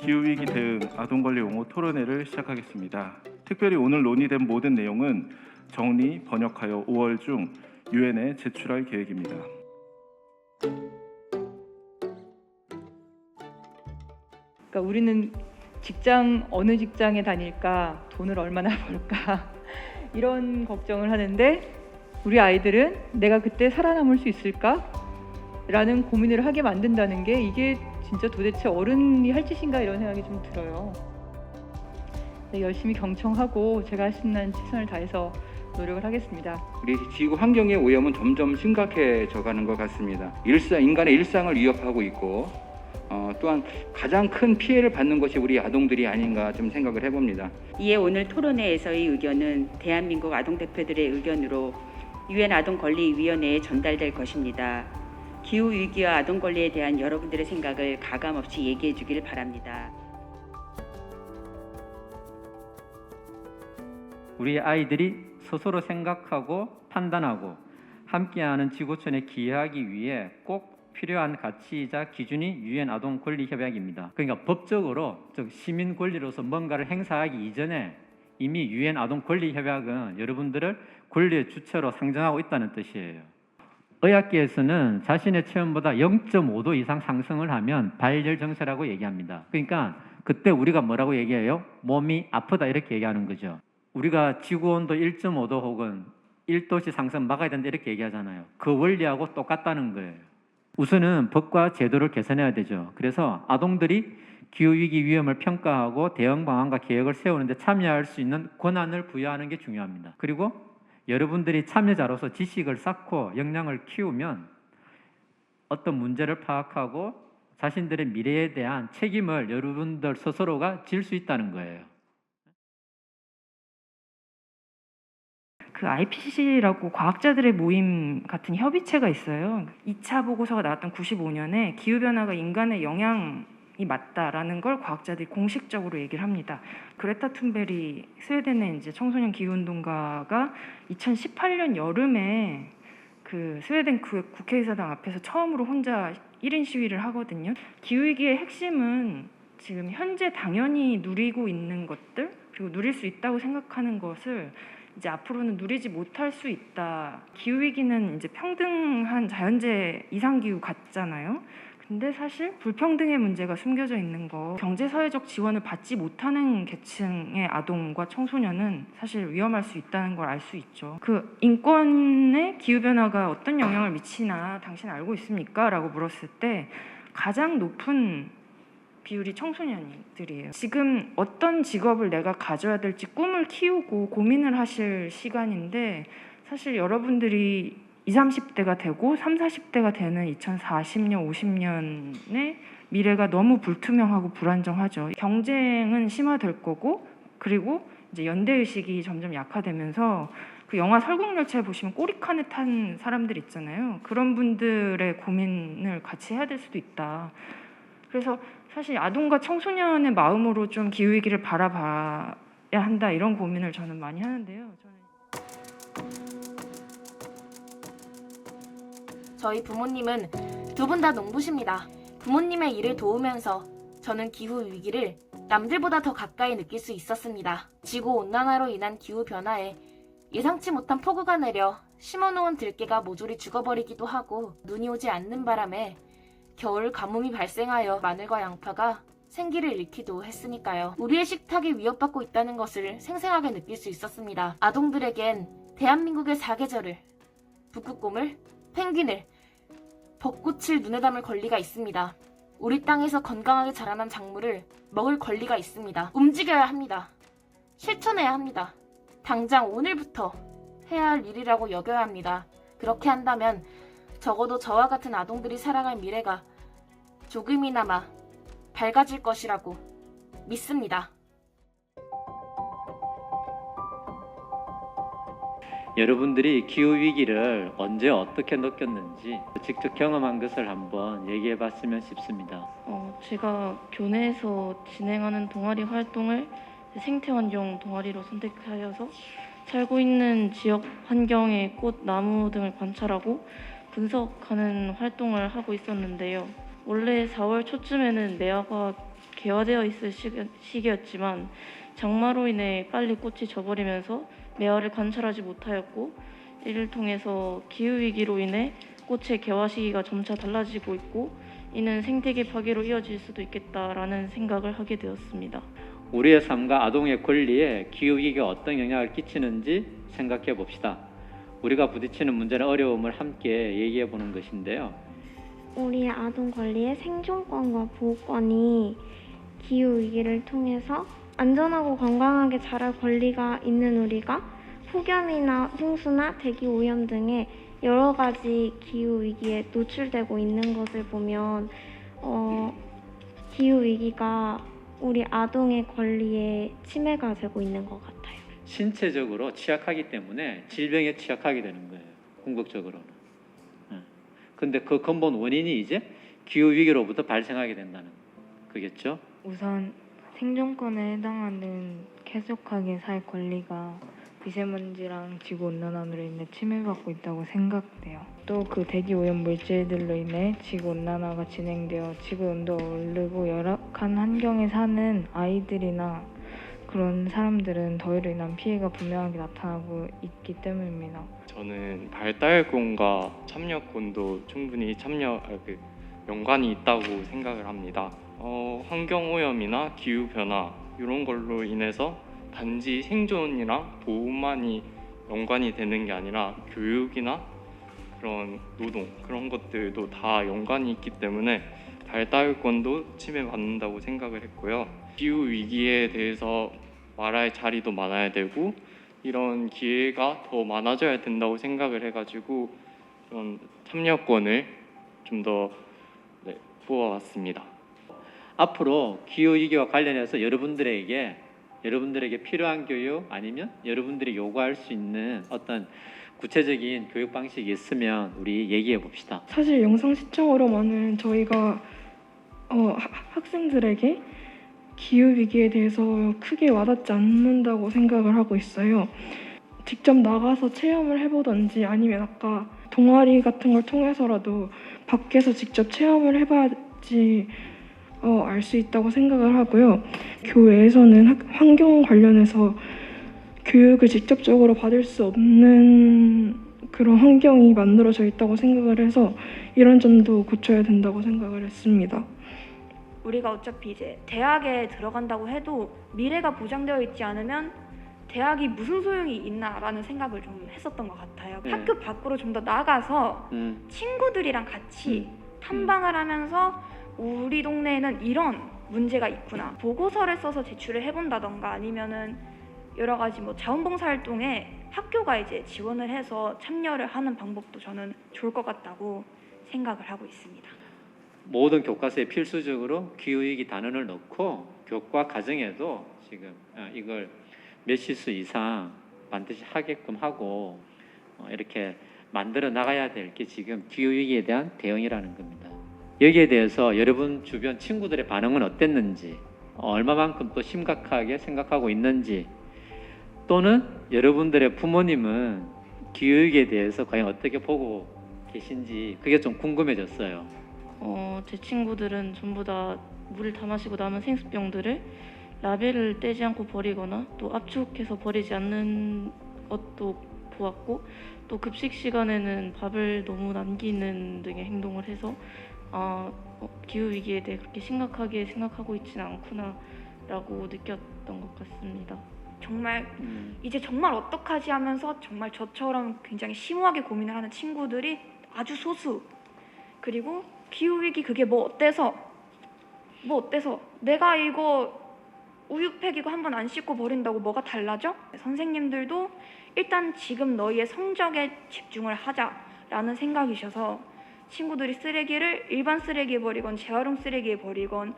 기후위기 대응 아동권리 옹호 토론회를 시작하겠습니다. 특별히 오늘 논의된 모든 내용은 정리, 번역하여 5월 중 유엔에 제출할 계획입니다. 그러니까 우리는 어느 직장에 다닐까, 돈을 얼마나 벌까 이런 걱정을 하는데 우리 아이들은 내가 그때 살아남을 수 있을까? 라는 고민을 하게 만든다는 게 이게 진짜 도대체 어른이 할 짓인가 이런 생각이 좀 들어요. 네, 열심히 경청하고 제가 할 수 있는 최선을 다해서 노력을 하겠습니다. 우리 지구 환경의 오염은 점점 심각해져 가는 것 같습니다. 인간의 일상을 위협하고 있고 또한 가장 큰 피해를 받는 것이 우리 아동들이 아닌가 좀 생각을 해봅니다. 이에 오늘 토론회에서의 의견은 대한민국 아동 대표들의 의견으로 유엔 아동권리위원회에 전달될 것입니다. 기후위기와 아동권리에 대한 여러분들의 생각을 가감없이 얘기해 주길 바랍니다. 우리 아이들이 스스로 생각하고 판단하고 함께하는 지구촌에 기여하기 위해 꼭 필요한 가치이자 기준이 유엔 아동 권리 협약입니다. 그러니까 법적으로 즉 시민 권리로서 뭔가를 행사하기 이전에 이미 유엔 아동 권리 협약은 여러분들을 권리의 주체로 상정하고 있다는 뜻이에요. 의학계에서는 자신의 체온보다 0.5도 이상 상승을 하면 발열 증세라고 얘기합니다. 그러니까 그때 우리가 뭐라고 얘기해요? 몸이 아프다 이렇게 얘기하는 거죠. 우리가 지구온도 1.5도 혹은 1도씩 상승 막아야 된다 이렇게 얘기하잖아요. 그 원리하고 똑같다는 거예요. 우선은 법과 제도를 개선해야 되죠. 그래서 아동들이 기후위기 위험을 평가하고 대응 방안과 계획을 세우는데 참여할 수 있는 권한을 부여하는 게 중요합니다. 그리고 여러분들이 참여자로서 지식을 쌓고 역량을 키우면 어떤 문제를 파악하고 자신들의 미래에 대한 책임을 여러분들 스스로가 질 수 있다는 거예요. 그 IPCC라고 과학자들의 모임 같은 협의체가 있어요. 2차 보고서가 나왔던 95년에 기후변화가 인간의 영향이 맞다라는 걸 과학자들이 공식적으로 얘기를 합니다. 그레타 툰베리 스웨덴의 이제 청소년 기후운동가가 2018년 여름에 그 스웨덴 국회의사당 앞에서 처음으로 혼자 1인 시위를 하거든요. 기후위기의 핵심은 지금 현재 당연히 누리고 있는 것들 그리고 누릴 수 있다고 생각하는 것을 이제 앞으로는 누리지 못할 수 있다. 기후위기는 이제 평등한 자연재해 이상기후 같잖아요. 근데 사실 불평등의 문제가 숨겨져 있는 거, 경제사회적 지원을 받지 못하는 계층의 아동과 청소년은 사실 위험할 수 있다는 걸 알 수 있죠. 그 인권에 기후변화가 어떤 영향을 미치나 당신 알고 있습니까? 라고 물었을 때 가장 높은 비율이 청소년들이에요. 지금 어떤 직업을 내가 가져야 될지 꿈을 키우고 고민을 하실 시간인데 사실 여러분들이 20, 30대가 되고 30, 40대가 되는 2040년, 50년의 미래가 너무 불투명하고 불안정하죠. 경쟁은 심화될 거고 그리고 이제 연대의식이 점점 약화되면서 그 영화 설국열차에 보시면 꼬리칸에 탄 사람들 있잖아요. 그런 분들의 고민을 같이 해야 될 수도 있다. 그래서 사실 아동과 청소년의 마음으로 좀 기후위기를 바라봐야 한다 이런 고민을 저는 많이 하는데요. 저희 부모님은 두 분 다 농부십니다. 부모님의 일을 도우면서 저는 기후 위기를 남들보다 더 가까이 느낄 수 있었습니다. 지구 온난화로 인한 기후 변화에 예상치 못한 폭우가 내려 심어놓은 들깨가 모조리 죽어버리기도 하고 눈이 오지 않는 바람에 겨울 가뭄이 발생하여 마늘과 양파가 생기를 잃기도 했으니까요. 우리의 식탁이 위협받고 있다는 것을 생생하게 느낄 수 있었습니다. 아동들에겐 대한민국의 사계절을, 북극곰을, 펭귄을, 벚꽃을 눈에 담을 권리가 있습니다. 우리 땅에서 건강하게 자라난 작물을 먹을 권리가 있습니다. 움직여야 합니다. 실천해야 합니다. 당장 오늘부터 해야 할 일이라고 여겨야 합니다. 그렇게 한다면 적어도 저와 같은 아동들이 살아갈 미래가 조금이나마 밝아질 것이라고 믿습니다. 여러분들이 기후위기를 언제 어떻게 느꼈는지 직접 경험한 것을 한번 얘기해 봤으면 싶습니다. 제가 교내에서 진행하는 동아리 활동을 생태환경 동아리로 선택하여서 살고 있는 지역 환경의 꽃, 나무 등을 관찰하고 분석하는 활동을 하고 있었는데요. 원래 4월 초쯤에는 매화가 개화되어 있을 시기였지만 장마로 인해 빨리 꽃이 져버리면서 매화를 관찰하지 못하였고, 이를 통해서 기후위기로 인해 꽃의 개화 시기가 점차 달라지고 있고, 이는 생태계 파괴로 이어질 수도 있겠다라는 생각을 하게 되었습니다. 우리의 삶과 아동의 권리에 기후위기가 어떤 영향을 끼치는지 생각해 봅시다. 우리가 부딪히는 문제나 어려움을 함께 얘기해 보는 것인데요. 우리의 아동 권리의 생존권과 보호권이 기후 위기를 통해서 안전하고 건강하게 자랄 권리가 있는 우리가 폭염이나 홍수나 대기 오염 등의 여러 가지 기후 위기에 노출되고 있는 것을 보면 기후 위기가 우리 아동의 권리에 침해가 되고 있는 것 같아요. 신체적으로 취약하기 때문에 질병에 취약하게 되는 거예요. 궁극적으로는. 근데 그 근본 원인이 이제 기후 위기로부터 발생하게 된다는 거겠죠. 우선 생존권에 해당하는 쾌적하게 살 권리가 미세먼지랑 지구온난화로 인해 침해받고 있다고 생각돼요. 또 그 대기오염 물질들로 인해 지구온난화가 진행되어 지구온도가 오르고 열악한 환경에 사는 아이들이나 그런 사람들은 더위로 인한 피해가 분명하게 나타나고 있기 때문입니다. 저는 발달권과 참여권도 충분히 연관이 있다고 생각을 합니다. 환경오염이나 기후변화 이런 걸로 인해서 단지 생존이랑 보호만이 연관이 되는 게 아니라 교육이나 그런 노동 그런 것들도 다 연관이 있기 때문에 발달권도 침해받는다고 생각을 했고요. 기후 위기에 대해서 말할 자리도 많아야 되고 이런 기회가 더 많아져야 된다고 생각을 해가지고 그런 참여권을 좀 더 뽑아왔습니다. 앞으로 기후 위기와 관련해서 여러분들에게 필요한 교육 아니면 여러분들이 요구할 수 있는 어떤 구체적인 교육 방식이 있으면 우리 얘기해 봅시다. 사실 영상 시청으로만은 저희가 학생들에게 기후 위기에 대해서 크게 와닿지 않는다고 생각을 하고 있어요. 직접 나가서 체험을 해보던지 아니면 아까 동아리 같은 걸 통해서라도 밖에서 직접 체험을 해봐야지 알 수 있다고 생각을 하고요. 교회에서는 환경 관련해서 교육을 직접적으로 받을 수 없는 그런 환경이 만들어져 있다고 생각을 해서 이런 점도 고쳐야 된다고 생각을 했습니다. 우리가 어차피 이제 대학에 들어간다고 해도 미래가 보장되어 있지 않으면 대학이 무슨 소용이 있나라는 생각을 좀 했었던 것 같아요. 학교 밖으로 좀 더 나가서 친구들이랑 같이 탐방을 하면서 우리 동네에는 이런 문제가 있구나. 보고서를 써서 제출을 해본다던가 아니면은 여러 가지 뭐 자원봉사 활동에 학교가 이제 지원을 해서 참여를 하는 방법도 저는 좋을 것 같다고 생각을 하고 있습니다. 모든 교과서에 필수적으로 기후위기 단원을 넣고 교과 과정에도 지금 이걸 몇 실수 이상 반드시 하게끔 하고 이렇게 만들어 나가야 될 게 지금 기후위기에 대한 대응이라는 겁니다. 여기에 대해서 여러분 주변 친구들의 반응은 어땠는지, 얼마만큼 또 심각하게 생각하고 있는지, 또는 여러분들의 부모님은 기후위기에 대해서 과연 어떻게 보고 계신지 그게 좀 궁금해졌어요. 제 친구들은 전부 다 물을 다 마시고 남은 생수병들을 라벨을 떼지 않고 버리거나 또 압축해서 버리지 않는 것도 보았고, 또 급식 시간에는 밥을 너무 남기는 등의 행동을 해서 기후 위기에 대해 그렇게 심각하게 생각하고 있지는 않구나라고 느꼈던 것 같습니다. 정말 이제 정말 어떡하지 하면서 정말 저처럼 굉장히 심오하게 고민을 하는 친구들이 아주 소수. 그리고 기후위기 그게 뭐 어때서 내가 이거 우유팩 이거 한 번 안 씻고 버린다고 뭐가 달라져? 선생님들도 일단 지금 너희의 성적에 집중을 하자라는 생각이셔서 친구들이 쓰레기를 일반 쓰레기에 버리건 재활용 쓰레기에 버리건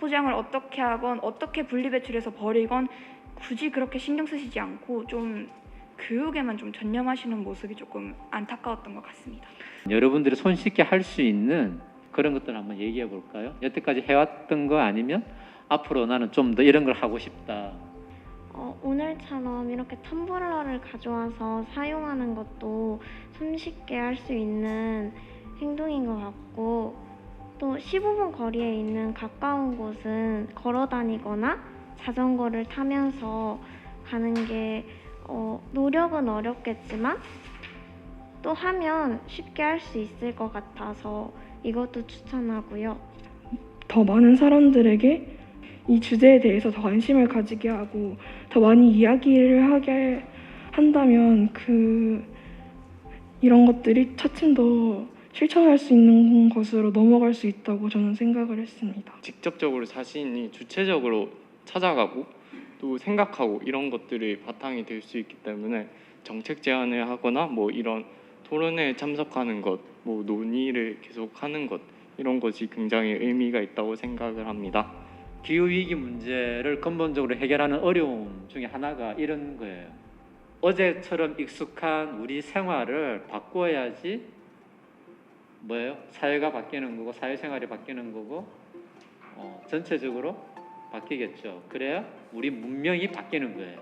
포장을 어떻게 하건 어떻게 분리배출해서 버리건 굳이 그렇게 신경 쓰시지 않고 좀 교육에만 좀 전념하시는 모습이 조금 안타까웠던 것 같습니다. 여러분들이 손쉽게 할 수 있는 그런 것들 한번 얘기해 볼까요? 여태까지 해왔던 거 아니면 앞으로 나는 좀 더 이런 걸 하고 싶다. 오늘처럼 이렇게 텀블러를 가져와서 사용하는 것도 손쉽게 할 수 있는 행동인 것 같고 또 15분 거리에 있는 가까운 곳은 걸어 다니거나 자전거를 타면서 가는 게 노력은 어렵겠지만 또 하면 쉽게 할 수 있을 것 같아서 이것도 추천하고요. 더 많은 사람들에게 이 주제에 대해서 더 관심을 가지게 하고 더 많이 이야기를 하게 한다면 이런 것들이 차츰 더 실천할 수 있는 것으로 넘어갈 수 있다고 저는 생각을 했습니다. 직접적으로 자신이 주체적으로 찾아가고 또 생각하고 이런 것들이 바탕이 될 수 있기 때문에 정책 제안을 하거나 뭐 이런 토론회에 참석하는 것, 뭐 논의를 계속하는 것 이런 것이 굉장히 의미가 있다고 생각을 합니다. 기후위기 문제를 근본적으로 해결하는 어려움 중에 하나가 이런 거예요. 어제처럼 익숙한 우리 생활을 바꿔야지 뭐예요? 사회가 바뀌는 거고 사회생활이 바뀌는 거고 전체적으로 바뀌겠죠. 그래야 우리 문명이 바뀌는 거예요.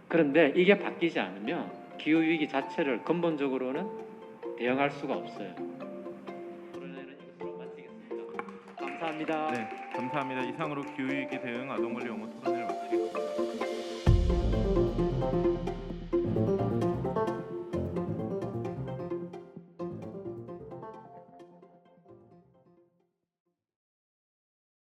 그런데 이게 바뀌지 않으면 기후위기 자체를 근본적으로는 대응할 수가 없어요. 토론회는 이것으로 마치겠습니다. 감사합니다. 네, 감사합니다. 이상으로 기후위기 대응 아동권리 옹호 토론회를